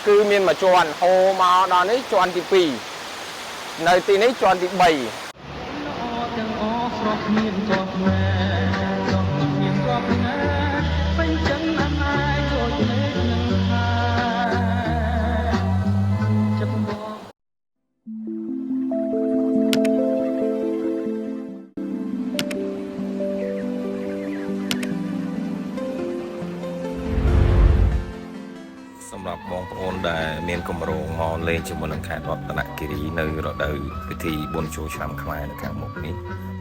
cứ miền mà tròn hồ mà đó đấy tròn thì pì nơi tí đấy tròn thì bảyสำหรับបងប្អូនដែលមានគម្រោងមកលេងជាមួយនឹងខេត្តរតនគិរីនៅរដូវពិធីបុណ្យចូលឆ្នាំខ្មែរនៅខាងមុខនេះ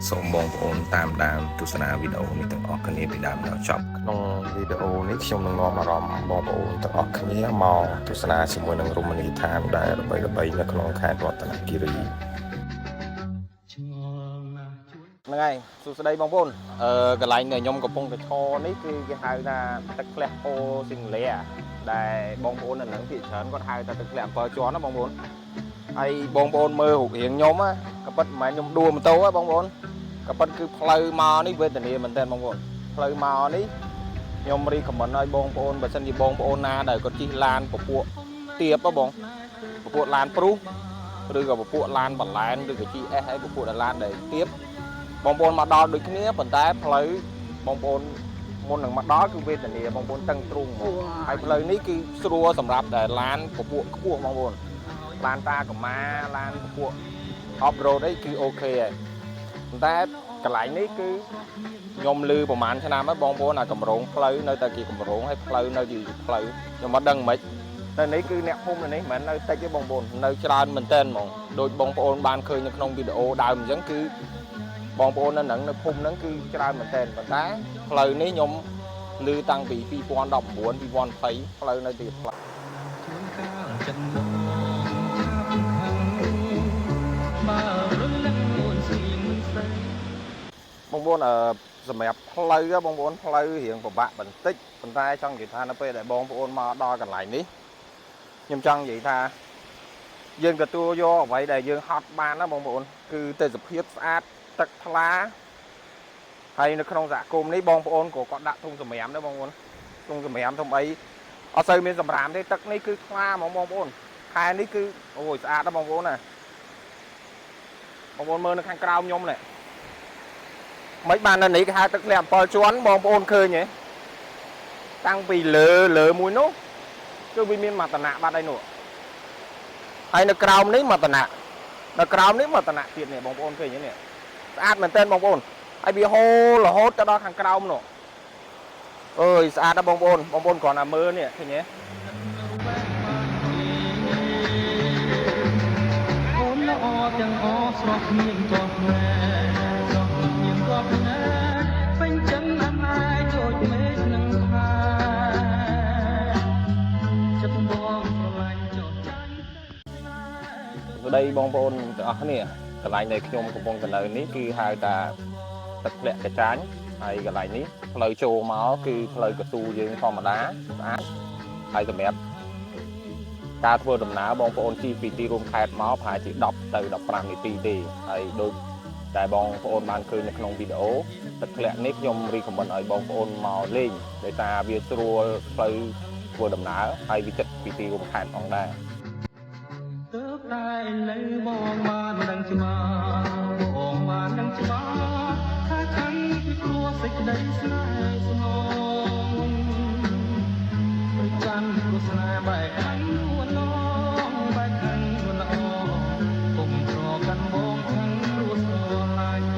សូមបងប្អូនតាមដានទស្សនាវីដេអូនេះទាំងអស់គ្នាពីដើមដល់ចប់ក្នុងវីដេអូនេះខ្ញុំនឹងនាំអារម្មណ៍បងប្អូនទាំងអស់គ្នាមកទស្សនាជាមួយនឹងរមណីយដ្ឋានដែលល្បីៗនៅក្នុងខេត្តរតនគិរីហ្នឹងហើយសួស្តីបងប្អូនកន្លែងដែលខ្ញុំកំពុងតែឈរនេះគឺគេហៅថាទឹកធ្លាក់អូសិង្ហលាដែលបងប្អូននៅនឹងភាគច្រើនគាត់ហៅថាទឹកធ្លាក់7ជាន់ណាបងប្អូនហើយបងប្អូនមើលរូបរាងខ្ញុំក៏ប៉ិតមិនមែនខ្ញុំដួលម៉ូតូទេបងប្អូនក៏ប៉ិតគឺផ្លូវមកនេះវេទនាមែនតើបងប្អូនផ្លូវមកនេះខ្ញុំរីខមមិនឲ្យបងប្អូនបើសិនជាបងប្អូនណាដែលគាត់ជិះឡានពពួកទៀបបងពពួកឡានព្រុសឬក៏ពពួកឡានបន្លែនឬក៏ GS ហើយពពួកឡានដែលទៀបបងប្អូនមកដល់ដូចគ្នាប៉ុន្តែផ្លូវបងប្អូនមុននឹងមកដល់គឺវេទនាបងប្អូនតឹងទ្រូងហើយផ្លូវនេះគឺស្រួលសម្រាប់ដែលឡានពពួកខ្ពស់បងប្អូនឡានតាកម្មាឡានពពួក off road អីគឺអូខេហើយប៉ុន្តែកន្លែងនេះគឺខ្ញុំលឺប្រហែលឆ្នាំហើយបងប្អូនអាកម្រងផ្លូវនៅតែគេកម្រងហើយផ្លូវនៅជាផ្លូវខ្ញុំមិនដឹងមិននៅនេះគឺអ្នកភូមិនៅនេះមិនមែននៅតិចទេបងប្អូននៅច្រើនមែនតើហ្មងដូចបងប្អូនបានឃើញនៅក្នុងវីដេអូដើមអញ្ចឹងគឺបងប្អូននៅនឹងនៅភូមិហ្នឹងគឺច្រើនមែនតើប៉ុន្តែផ្លូវនេះខ្ញុំឮតាំងពី2019 2020ផ្លូវនៅទីផ្លូវបងប្អូនសម្រាប់ផ្លូវបងប្អូនផ្លូវរៀងពិបាកបន្តិចប៉ុន្តែចង់និយាយថានៅពេលដែលបងប្អូនមកដល់កន្លែងនេះខ្ញុំចង់និយាយថាយើងទទួលយកអ្វីដែលយើងហត់បានណាបងប្អូនគឺទេសភាពស្អាតទឹកថ្លាហើយនៅក្នុងសហគមន៍នេះបងប្អូនក៏គាត់ដាក់ធុងសម្រាមដែរបងប្អូនធុងសម្រាមធំអីអត់សូវមានសម្រាមទេទឹកនេះគឺថ្លាហ្មងបងប្អូនខែនេះគឺអូយស្អាតណាស់បងប្អូនណាបងប្អូនមើលនៅខាងក្រោមខ្ញុំនេះមិនបាននៅនេះគេហៅទឹកធ្លាក់7ជាន់បងប្អូនឃើញទេតាំងពីលើមួយនោះគឺវាមានមតនៈបាត់ហើយនោះហើយនៅក្រោមនេះមតនៈនៅក្រោមនេះមតនៈទៀតនេះបងប្អូនឃើញទេនេះស្អាតមែនទែនបងប្អូនហើយវាហូររហូតទៅដល់ខាងក្រោមនោះអើយស្អាតណាស់បងប្អូនគ្រាន់តែមើលនេះឃើញទេអូនល្អទាំងអស់ស្រស់មានកោះណែស្រស់មានកោះណែពេញចឹងណាស់ហើយដូចមេឃនឹងផាចិត្តបងស្រឡាញ់ចុះចាញ់ស្ដីបងប្អូនទាំងអស់គ្នាកន្លែងដែលខ្ញុំកំពុងទៅនៅនេះគឺហៅថាទឹកធ្លាក់កាចាញ់ហើយកន្លែងនេះផ្លូវចូលមកគឺផ្លូវកស៊ូយើងធម្មតាស្អាតហើយសម្រាប់ការធ្វើដំណើរបងប្អូនជិះពីទីរួមខេត្តមកប្រហែលជា10ទៅ15នាទីទេហើយដូចតែបងប្អូនបានឃើញនៅក្នុងវីដេអូទឹកធ្លាក់នេះខ្ញុំរីកមិនឲ្យបងប្អូនមកលេងដោយសារវាស្រួលផ្លូវធ្វើដំណើរហើយវាចិត្តពីទីរួមខេត្តផងដែរទើបតែនៅបងបានដឹងច្បាស់បងបានដឹងច្បាស់ថាខាងពីព្រោះសេចក្តីស្នេហ៍ស្នងប្រចាំព្រោះស្នេហ៍បែកខាងនួនឡងបែកខាងនួនល្អពុំប្រកាន់បងខាងព្រោះស្រឡាញ់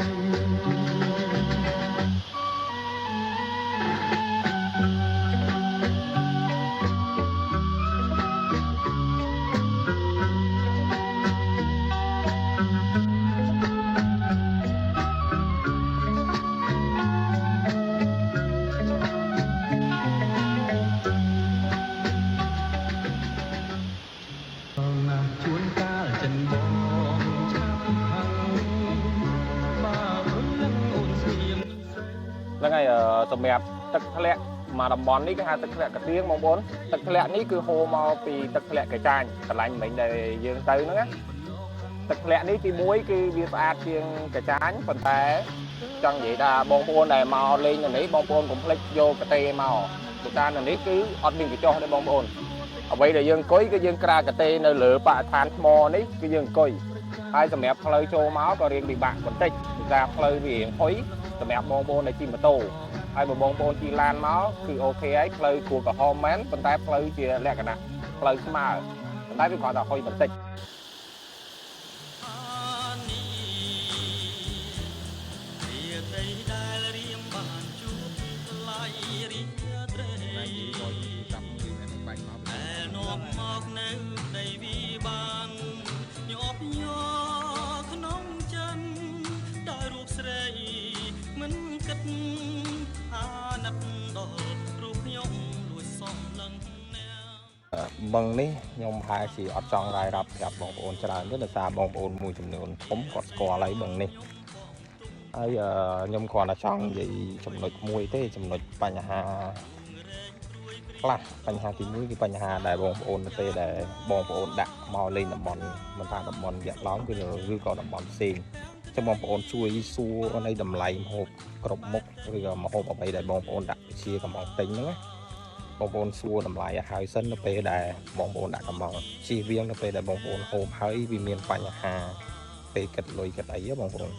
ហ្នឹងហើយសម្រាប់ទឹកធ្លាក់មកតំបន់នេះគេហៅទឹកធ្លាក់កាទៀងបងប្អូនទឹកធ្លាក់នេះគឺហូរមកពីទឹកធ្លាក់កាចាញ់កន្លែងមិញដែលយើងទៅហ្នឹងណាទឹកធ្លាក់នេះទី1គឺវាស្អាតជាងកាចាញ់ប៉ុន្តែចង់និយាយថាបងប្អូនដែលមកលេងនៅនេះបងប្អូនកុំភ្លេចយកកាទេមកព្រោះការនៅនេះគឺអត់មានកញ្ចុះទេបងប្អូន អ្វីដែលយើងអង្គុយគឺយើងក្រាកតេនៅលើបរិស្ថានថ្មនេះគឺយើងអង្គុយហើយសម្រាប់ផ្លូវចូលមកក៏រៀងពិបាកបន្តិចពីការផ្លូវវារៀងហុយសម្រាប់បងប្អូនដែលជិះម៉ូតូហើយបងប្អូនជិះឡានមកគឺអូខេហើយផ្លូវគួរក្រហមមែនប៉ុន្តែផ្លូវជាលក្ខណៈផ្លូវស្មើប៉ុន្តែវាគ្រាន់តែហុយបន្តិច បឹងនេះខ្ញុំហាក់ជាអត់ចង់រាយរាប់ប្រាប់បងប្អូនច្រើនទេដោយសារបងប្អូនមួយចំនួនធំគាត់ស្គាល់ហើយបឹងនេះហើយខ្ញុំគ្រាន់តែចង់និយាយចំណុចមួយទេចំណុចបញ្ហាខ្លះបញ្ហាទី1គឺបញ្ហាដែលបងប្អូននៅពេលដែលបងប្អូនដាក់មកលេងតំបន់មិនថាតំបន់យ៉ាក់ឡោមគឺឬក៏តំបន់ផ្សេងចឹងបងប្អូនជួយសួរនៅតម្លៃម្ហូបគ្រប់មុខឬក៏ម្ហូបអ្វីដែលបងប្អូនដាក់ជាកំងទិញហ្នឹងណា បងប្អូនសួរតម្លៃឲ្យហើយសិននៅពេលដែលបងប្អូនដាក់កំងជិះវៀងនៅពេលដែលបងប្អូនហូបហើយវាមានបញ្ហាពេលគិតលុយគិតអីបងប្អូន